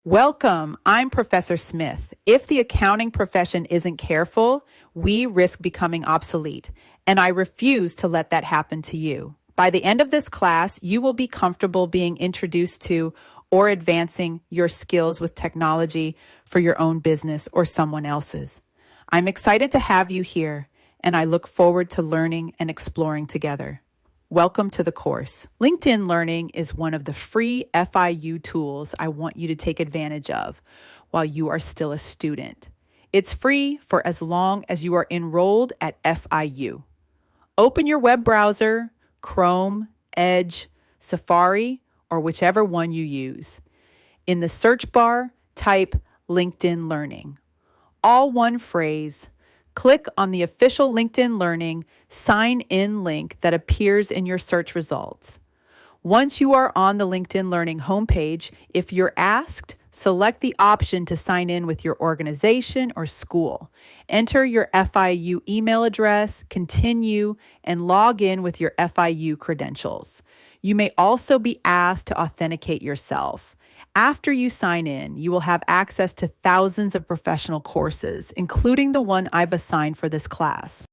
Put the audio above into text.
Welcome. I'm Professor Smith. If the accounting profession isn't careful, we risk becoming obsolete, and I refuse to let that happen to you. By the end of this class, you will be comfortable being introduced to or advancing your skills with technology for your own business or someone else's. I'm excited to have you here, and I look forward to learning and exploring together. Welcome to the course. LinkedIn Learning is one of the free FIU tools I want you to take advantage of while you are still a student. It's free for as long as you are enrolled at FIU. Open your web browser, Chrome, Edge, Safari, or whichever one you use. In the search bar, type LinkedIn Learning. All one phrase. Click on the official LinkedIn Learning sign in link that appears in your search results. Once you are on the LinkedIn Learning homepage, if you're asked, select the option to sign in with your organization or school. Enter your FIU email address, continue, and log in with your FIU credentials. You may also be asked to authenticate yourself. After you sign in, you will have access to thousands of professional courses, including the one I've assigned for this class.